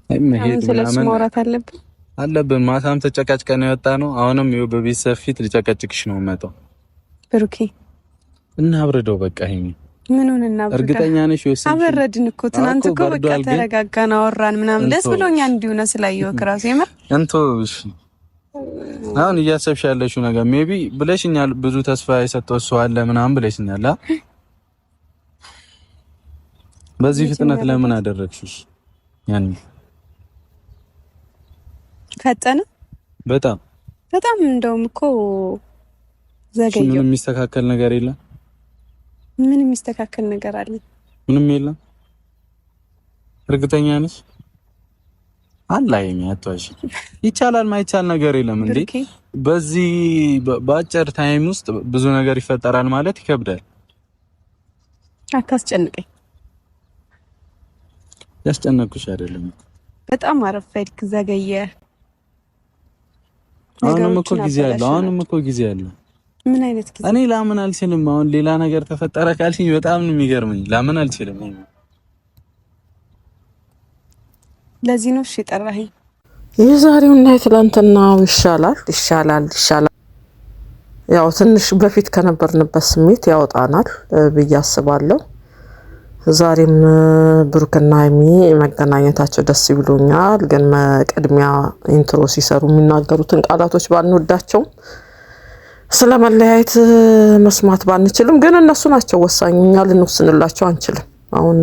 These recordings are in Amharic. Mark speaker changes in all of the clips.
Speaker 1: መሄድ ምናምን ማውራት አለብን። ማታም ተጨቃጭቀን የወጣ ነው። አሁንም ይኸው በቤተሰብ ፊት ልጨቀጭቅሽ ነው የምመጣው ብሩኬ። እና አብረደው በቃ ይሄ ምን ሆነና እርግጠኛ ነሽ? ወሰንሽ አበረድን እኮ ትናንት እኮ በቃ ተረጋጋን፣ አወራን ምናምን ደስ ብሎኛል። እንዲሁ ነው ስላየው ክራስ የምር እንቶ እሺ። አሁን እያሰብሽ ያለሽው ነገር ሜቢ ብለሽኛል። ብዙ ተስፋ የሰጠው ሰው አለ ምናምን ብለሽኛል። በዚህ ፍጥነት ለምን አደረግሽሽ? ያን ፈጠነ በጣም እንደውም እኮ ዘገየው። ምንም የሚስተካከል ነገር የለም። ምን የሚስተካከል ነገር አለ? ምንም የለም። እርግጠኛ ነሽ? አላየኝ አትዋሽ። ይቻላል ማይቻል ነገር የለም እንዴ። በዚህ በአጭር ታይም ውስጥ ብዙ ነገር ይፈጠራል ማለት ይከብዳል። አታስጨንቀኝ። ያስጨነቅኩሽ አይደለም። በጣም አረፈድክ፣ ዘገየ። አሁንም እኮ ጊዜ አለ። ምን አይነት ጊዜ? እኔ ላምን አልችልም። አሁን ሌላ ነገር ተፈጠረ ካልሽኝ በጣም ነው የሚገርመኝ። ላምን አልችልም። ለዚህ ነው እሺ ጠራኸኝ። የዛሬውና የትላንትናው ይሻላል። ያው ትንሽ በፊት ከነበርንበት ስሜት ያወጣናል ብዬ አስባለሁ። ዛሬም ብሩክና ሀይሚ መገናኘታቸው ደስ ብሎኛል። ግን ቅድሚያ ኢንትሮ ሲሰሩ የሚናገሩትን ቃላቶች ባንወዳቸውም ስለመለያየት መስማት ባንችልም ግን እነሱ ናቸው ወሳኝ። እኛ ልንወስንላቸው አንችልም። አሁን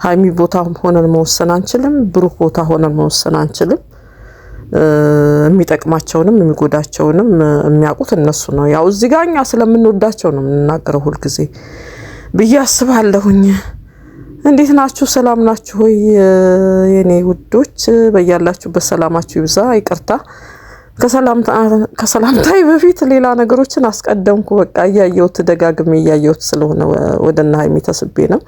Speaker 1: ሀይሚ ቦታ ሆነን መወሰን አንችልም፣ ብሩክ ቦታ ሆነን መወሰን አንችልም። የሚጠቅማቸውንም የሚጎዳቸውንም የሚያውቁት እነሱ ነው። ያው እዚህ ጋር እኛ ስለምንወዳቸው ነው የምንናገረው ሁልጊዜ ብዬ አስባለሁኝ። እንዴት ናችሁ? ሰላም ናችሁ ሆይ የኔ ውዶች? በያላችሁበት ሰላማችሁ ይብዛ። ይቅርታ ከሰላምታዬ በፊት ሌላ ነገሮችን አስቀደምኩ። በቃ እያየሁት ደጋግሜ እያየሁት ስለሆነ ወደና ሀይሚ ተስቤ ነው።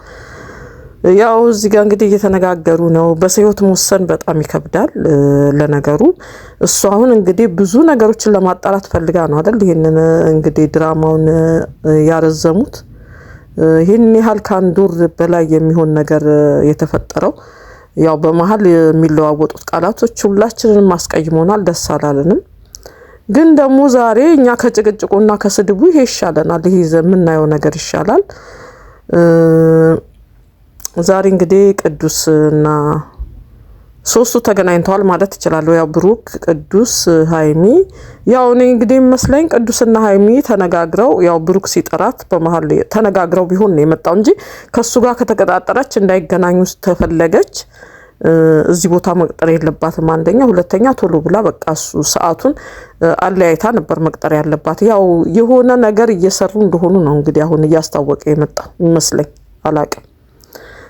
Speaker 1: ያው እዚህ ጋር እንግዲህ እየተነጋገሩ ነው። በሰይወት መወሰን በጣም ይከብዳል። ለነገሩ እሱ አሁን እንግዲህ ብዙ ነገሮችን ለማጣራት ፈልጋ ነው አይደል? ይሄንን እንግዲህ ድራማውን ያረዘሙት ይሄን ያህል ከአንድ ወር በላይ የሚሆን ነገር የተፈጠረው ያው በመሀል የሚለዋወጡት ቃላቶች ሁላችንንም አስቀይሞናል፣ ደስ አላለንም። ግን ደግሞ ዛሬ እኛ ከጭቅጭቁና ከስድቡ ይሄ ይሻለናል። ይሄ የምናየው ነገር ይሻላል። ዛሬ እንግዲህ ቅዱስና ሶስቱ ተገናኝተዋል ማለት ይችላል። ያው ብሩክ፣ ቅዱስ፣ ሀይሚ ያው እኔ እንግዲህ መስለኝ ቅዱስና ሀይሚ ተነጋግረው ያው ብሩክ ሲጠራት በመሀል ተነጋግረው ቢሆን ነው የመጣው እንጂ ከሱ ጋር ከተቀጣጠረች እንዳይገናኙ ተፈለገች። እዚህ ቦታ መቅጠር የለባትም አንደኛ፣ ሁለተኛ ቶሎ ብላ በቃ እሱ ሰዓቱን አለያይታ ነበር መቅጠር ያለባት። ያው የሆነ ነገር እየሰሩ እንደሆኑ ነው እንግዲህ አሁን እያስታወቀ የመጣው ይመስለኝ፣ አላቅም።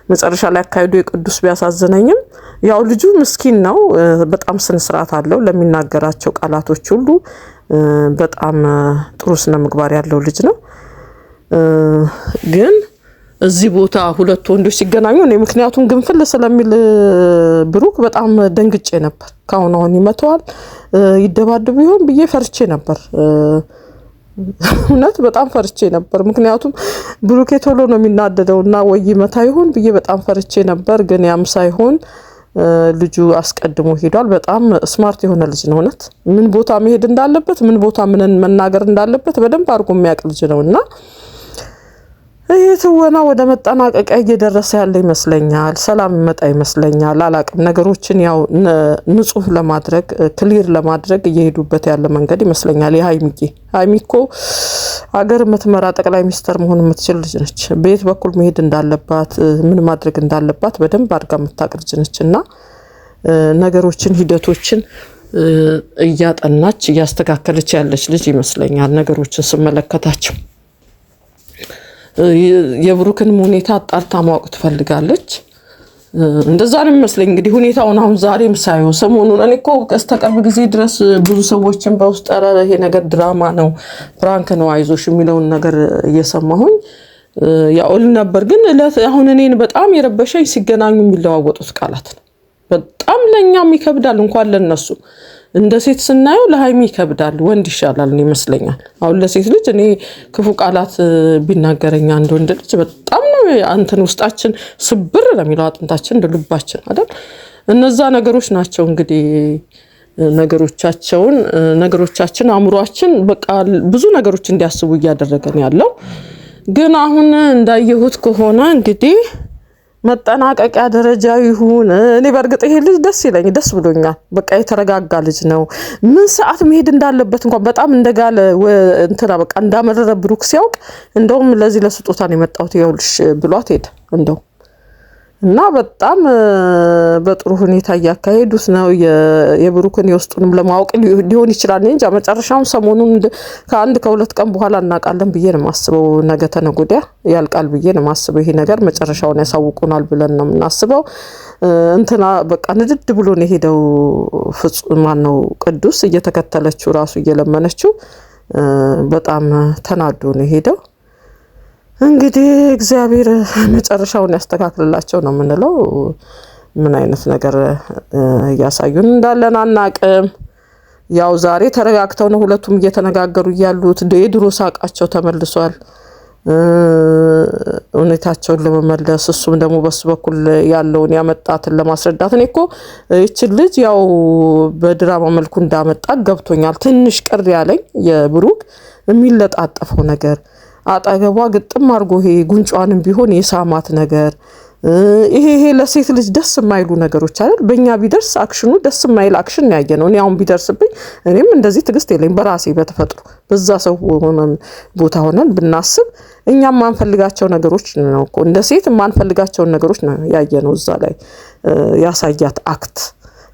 Speaker 1: መጨረሻ ላይ አካሄዱ የቅዱስ ቢያሳዝነኝም ያው ልጁ ምስኪን ነው። በጣም ስነ ስርዓት አለው ለሚናገራቸው ቃላቶች ሁሉ በጣም ጥሩ ስነ ምግባር ያለው ልጅ ነው። ግን እዚህ ቦታ ሁለት ወንዶች ሲገናኙ ነው ምክንያቱም ግንፍል ስለሚል ብሩክ በጣም ደንግጬ ነበር። ካሁን ይመተዋል ይደባደቡ ይሆን ብዬ ፈርቼ ነበር። እውነት በጣም ፈርቼ ነበር። ምክንያቱም ብሩኬ ቶሎ ነው የሚናደደውና ወይ ይመታ ይሆን ብዬ በጣም ፈርቼ ነበር። ግን ያም ሳይሆን ልጁ አስቀድሞ ሄዷል። በጣም ስማርት የሆነ ልጅ ነው። እውነት ምን ቦታ መሄድ እንዳለበት፣ ምን ቦታ ምን መናገር እንዳለበት በደንብ አድርጎ የሚያውቅ ልጅ ነውና ይሄ ትወና ወደ መጠናቀቂያ እየደረሰ ያለ ይመስለኛል። ሰላም መጣ ይመስለኛል። አላቅም ነገሮችን ያው ንጹህ ለማድረግ ክሊር ለማድረግ እየሄዱበት ያለ መንገድ ይመስለኛል። ሀይሚኮ ሀገር የምትመራ ጠቅላይ ሚኒስትር መሆን የምትችል ልጅ ነች። በየት በኩል መሄድ እንዳለባት ምን ማድረግ እንዳለባት በደንብ አድርጋ የምታውቅ ልጅ ነች እና ነገሮችን ሂደቶችን እያጠናች እያስተካከለች ያለች ልጅ ይመስለኛል ነገሮችን ስመለከታቸው። የብሩክን ሁኔታ አጣርታ ማወቅ ትፈልጋለች። እንደዛ ነው የሚመስለኝ እንግዲህ ሁኔታውን አሁን ዛሬም ሳይው ሰሞኑን እኔ እኮ ከስተቀርብ ጊዜ ድረስ ብዙ ሰዎችን በውስጥ ይሄ ነገር ድራማ ነው ፕራንክ ነው አይዞሽ የሚለውን ነገር እየሰማሁኝ ያውል ነበር። ግን አሁን እኔን በጣም የረበሸኝ ሲገናኙ የሚለዋወጡት ቃላት ነው። በጣም ለኛም ይከብዳል እንኳን ለነሱ። እንደ ሴት ስናየው ለሀይሚ ይከብዳል፣ ወንድ ይሻላል ይመስለኛል። አሁን ለሴት ልጅ እኔ ክፉ ቃላት ቢናገረኛ እንደ ወንድ ልጅ በጣም ነው አንተን ውስጣችን ስብር ነው የሚለው አጥንታችን እንደ ልባችን አይደል። እነዛ ነገሮች ናቸው እንግዲህ ነገሮቻችን አእምሯችን በቃ ብዙ ነገሮች እንዲያስቡ እያደረገን ያለው። ግን አሁን እንዳየሁት ከሆነ እንግዲህ መጠናቀቂያ ደረጃ ይሁን እኔ በርግጥ ይሄ ልጅ ደስ ብሎኛል። በቃ የተረጋጋ ልጅ ነው። ምን ሰዓት መሄድ እንዳለበት እንኳን በጣም እንደጋለ እንትና በቃ እንዳመረረ ብሩክ ሲያውቅ እንደውም ለዚህ ለስጦታ ነው የመጣሁት ይኸውልሽ ብሏት ሄደ እንደው እና በጣም በጥሩ ሁኔታ እያካሄዱት ነው። የብሩክን የውስጡንም ለማወቅ ሊሆን ይችላል እንጂ መጨረሻውን ሰሞኑን ከአንድ ከሁለት ቀን በኋላ እናውቃለን ብዬ ነው የማስበው። ነገ ተነገ ወዲያ ያልቃል ብዬ ነው የማስበው። ይሄ ነገር መጨረሻውን ያሳውቁናል ብለን ነው የምናስበው። እንትና በቃ ንድድ ብሎ ነው የሄደው። ፍጹም ማነው ቅዱስ እየተከተለችው ራሱ እየለመነችው በጣም ተናዶ ነው የሄደው። እንግዲህ እግዚአብሔር መጨረሻውን ያስተካክልላቸው ነው የምንለው። ምን አይነት ነገር ያሳዩን እንዳለን አናቅም። ያው ዛሬ ተረጋግተው ነው ሁለቱም እየተነጋገሩ ያሉት። የድሮ ሳቃቸው ተመልሷል። ሁኔታቸውን ለመመለስ እሱም ደግሞ በሱ በኩል ያለውን ያመጣትን ለማስረዳት እኔ እኮ እቺ ልጅ ያው በድራማ መልኩ እንዳመጣ ገብቶኛል። ትንሽ ቅር ያለኝ የብሩክ የሚለጣጠፈው ነገር አጣገቧ ግጥም አድርጎ ይሄ ጉንጯንም ቢሆን የሳማት ነገር ይሄ ለሴት ልጅ ደስ የማይሉ ነገሮች አይደል? በእኛ ቢደርስ አክሽኑ ደስ የማይል አክሽን ያየ ነው። እኔ አሁን ቢደርስብኝ እኔም እንደዚህ ትግስት የለኝ በራሴ በተፈጥሮ በዛ ሰው ቦታ ሆነን ብናስብ እኛም ማንፈልጋቸው ነገሮች ነው እኮ እንደ ሴት ማንፈልጋቸው ነገሮች ነው ያየ ነው እዛ ላይ ያሳያት አክት።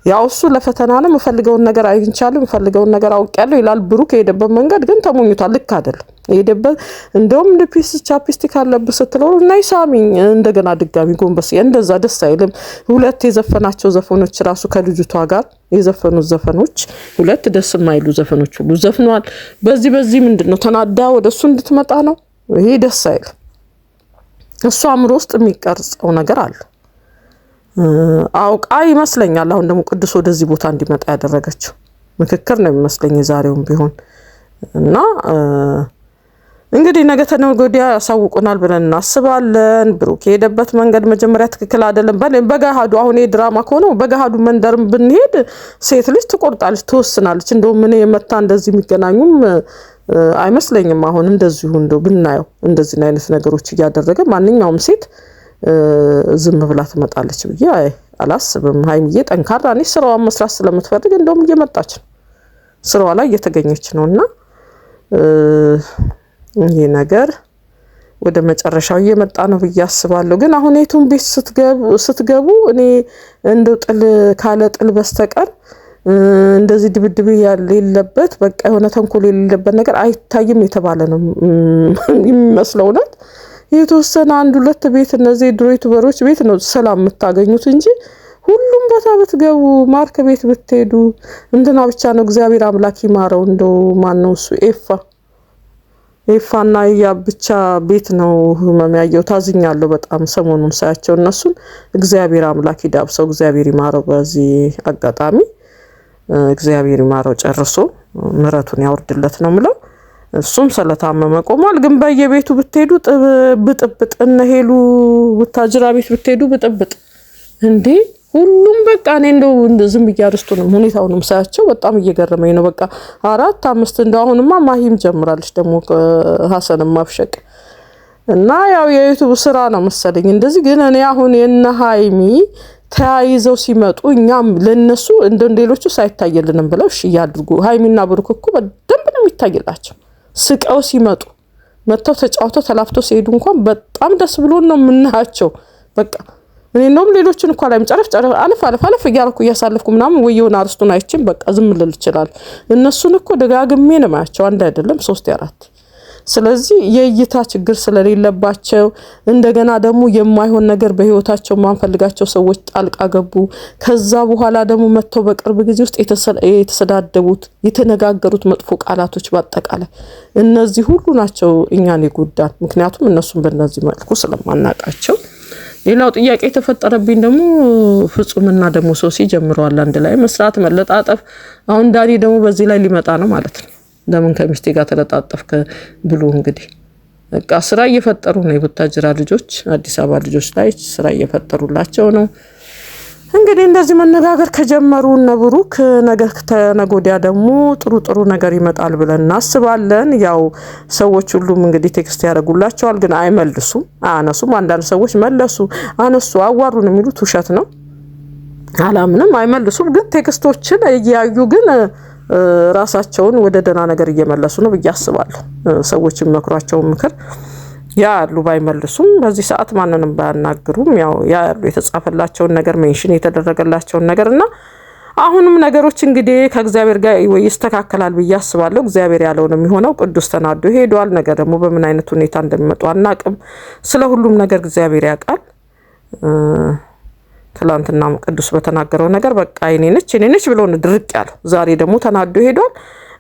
Speaker 1: ያው እሱ ለፈተና ነው የምፈልገውን ነገር አይንቻለሁ የምፈልገውን ነገር አውቄያለሁ ይላል ብሩክ። የሄደበት መንገድ ግን ተሞኝቷል። ልክ አይደለም የሄደበት። እንደውም ፒስ ቻፕስቲክ አለብህ ስትለው እና ይሳሚኝ እንደገና ድጋሚ ጎንበስ እንደዛ ደስ አይልም። ሁለት የዘፈናቸው ዘፈኖች ራሱ ከልጅቷ ጋር የዘፈኑት ዘፈኖች ሁለት ደስ የማይሉ ዘፈኖች ሁሉ ዘፍኗል። በዚህ ምንድነው ተናዳ ወደሱ እንድትመጣ ነው? ይሄ ደስ አይልም። እሱ አእምሮ ውስጥ የሚቀርጸው ነገር አለ አውቃ ይመስለኛል። አሁን ደግሞ ቅዱስ ወደዚህ ቦታ እንዲመጣ ያደረገችው ምክክር ነው የሚመስለኝ ዛሬውም ቢሆን እና እንግዲህ ነገ ተነገ ወዲያ ያሳውቁናል ብለን እናስባለን። ብሩክ የሄደበት መንገድ መጀመሪያ ትክክል አይደለም። በገሃዱ አሁን የድራማ ከሆነ በገሃዱ መንደርም ብንሄድ ሴት ልጅ ትቆርጣለች፣ ትወስናለች። እንደው ምን የመታ እንደዚህ የሚገናኙም አይመስለኝም። አሁን እንደዚሁ እንደው ብናየው እንደዚህ አይነት ነገሮች እያደረገ ማንኛውም ሴት ዝም ብላ ትመጣለች ብዬ አላስብም። ሀይሚዬ ጠንካራ ነች። ስራዋን መስራት ስለምትፈልግ እንደውም እየመጣች ነው፣ ስራዋ ላይ እየተገኘች ነውና ይሄ ነገር ወደ መጨረሻው እየመጣ ነው ብዬ አስባለሁ። ግን አሁን የቱን ቤት ስትገቡ እኔ እንደው ካለ ጥል በስተቀር እንደዚህ ድብድብ የሌለበት በቃ የሆነ ተንኮል የሌለበት ነገር አይታይም የተባለ ነው የሚመስለው። እውነት የተወሰነ አንድ ሁለት ቤት እነዚህ ድሮ ዩቲዩበሮች ቤት ነው ሰላም የምታገኙት እንጂ ሁሉም ቦታ ብትገቡ ማርክ ቤት ብትሄዱ እንትና ብቻ ነው እግዚአብሔር አምላክ ይማረው። እንደው ማን ነው እሱ ኤፋና ያ ብቻ ቤት ነው ህመም ያየው። ታዝኛለሁ በጣም ሰሞኑን ሳያቸው እነሱን። እግዚአብሔር አምላክ ይዳብሰው፣ እግዚአብሔር ይማረው። በዚህ አጋጣሚ እግዚአብሔር ይማረው ጨርሶ ምሕረቱን ያወርድለት ነው ምለው። እሱም ስለታመመ ቆሟል። ግን በየቤቱ ብትሄዱ ብጥብጥ እነ ሄሉ ወታጅራ ቤት ብትሄዱ ብጥብጥ እንዴ ሁሉም በቃ እኔ እንደው ዝም ብያርስቱንም ሁኔታውንም ሳያቸው በጣም እየገረመኝ ነው። በቃ 4 5 እንደው አሁንማ ማሂም ጀምራለች ደግሞ ሀሰንም ማፍሸቅ እና ያው የዩቲዩብ ስራ ነው መሰለኝ እንደዚህ። ግን እኔ አሁን የነ ሀይሚ ተያይዘው ሲመጡ እኛም ለነሱ እንደሌሎቹ ሳይታየልንም ብለው እሺ ያድርጉ። ሀይሚና ብሩክ እኮ በደንብ ነው የሚታየላቸው። ስቀው ሲመጡ መተው ተጫውተው ተላፍተው ሲሄዱ እንኳን በጣም ደስ ብሎን ነው የምናያቸው። በቃ እኔ ነው ሌሎችን እንኳን ላይ መጨረፍ አለፍ እያልኩ እያሳለፍኩ ምናምን ወየውን አርስቱን አይችም በቃ ዝም ልል ይችላል። እነሱን እኮ ደጋግሜ ነው ማያቸው፣ አንድ አይደለም 3 4። ስለዚህ የእይታ ችግር ስለሌለባቸው እንደገና ደግሞ የማይሆን ነገር በህይወታቸው ማንፈልጋቸው ሰዎች ጣልቃ ገቡ። ከዛ በኋላ ደግሞ መተው በቅርብ ጊዜ ውስጥ የተሰዳደቡት የተነጋገሩት መጥፎ ቃላቶች በአጠቃላይ እነዚህ ሁሉ ናቸው እኛን ይጎዳል። ምክንያቱም እነሱን በእነዚህ መልኩ ስለማናቃቸው። ሌላው ጥያቄ የተፈጠረብኝ ደግሞ ፍጹምና ደግሞ ሶሲ ጀምረዋል አንድ ላይ መስራት መለጣጠፍ። አሁን ዳኒ ደግሞ በዚህ ላይ ሊመጣ ነው ማለት ነው። ለምን ከሚስቴ ጋር ተለጣጠፍከ ብሎ እንግዲህ በቃ ስራ እየፈጠሩ ነው። የቡታጅራ ልጆች አዲስ አበባ ልጆች ላይ ስራ እየፈጠሩላቸው ነው። እንግዲህ እንደዚህ መነጋገር ከጀመሩ እነ ብሩክ ነገ ተነጎዲያ ደግሞ ጥሩ ነገር ይመጣል ብለን እናስባለን። ያው ሰዎች ሁሉም እንግዲህ ቴክስት ያደርጉላቸዋል፣ ግን አይመልሱም፣ አያነሱም። አንዳንድ ሰዎች መለሱ፣ አነሱ፣ አዋሩን የሚሉት ውሸት ነው። አላምንም፣ አይመልሱም። ግን ቴክስቶችን እያዩ ግን ራሳቸውን ወደ ደህና ነገር እየመለሱ ነው ብዬ አስባለሁ። ሰዎች የሚመክሯቸውን ምክር ያሉ ባይመልሱም በዚህ ሰዓት ማንንም ባያናግሩም ያው ያሉ የተጻፈላቸውን ነገር ሜንሽን የተደረገላቸውን ነገርና አሁንም ነገሮች እንግዲህ ከእግዚአብሔር ጋር ይስተካከላል ብዬ አስባለሁ። እግዚአብሔር ያለው ነው የሚሆነው። ቅዱስ ተናዶ ሄዷል። ነገር ደግሞ በምን አይነት ሁኔታ እንደሚመጡ አናቅም። ስለ ሁሉም ነገር እግዚአብሔር ያውቃል። ትላንትና ቅዱስ በተናገረው ነገር በቃ እኔ ነች ብሎ ነው ድርቅ ያለው። ዛሬ ደግሞ ተናዶ ሄዷል።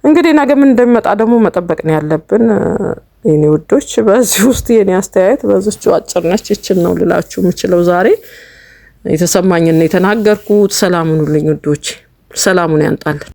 Speaker 1: እንግዲህ ነገ ምን እንደሚመጣ ደግሞ መጠበቅ ነው ያለብን። የኔ ውዶች በዚህ ውስጥ የኔ አስተያየት በዚህች አጭር ነች። እቺን ነው ልላችሁ የምችለው። ዛሬ የተሰማኝና የተናገርኩት። ሰላሙን ሁሉኝ ውዶች፣ ሰላሙን ያንጣልን።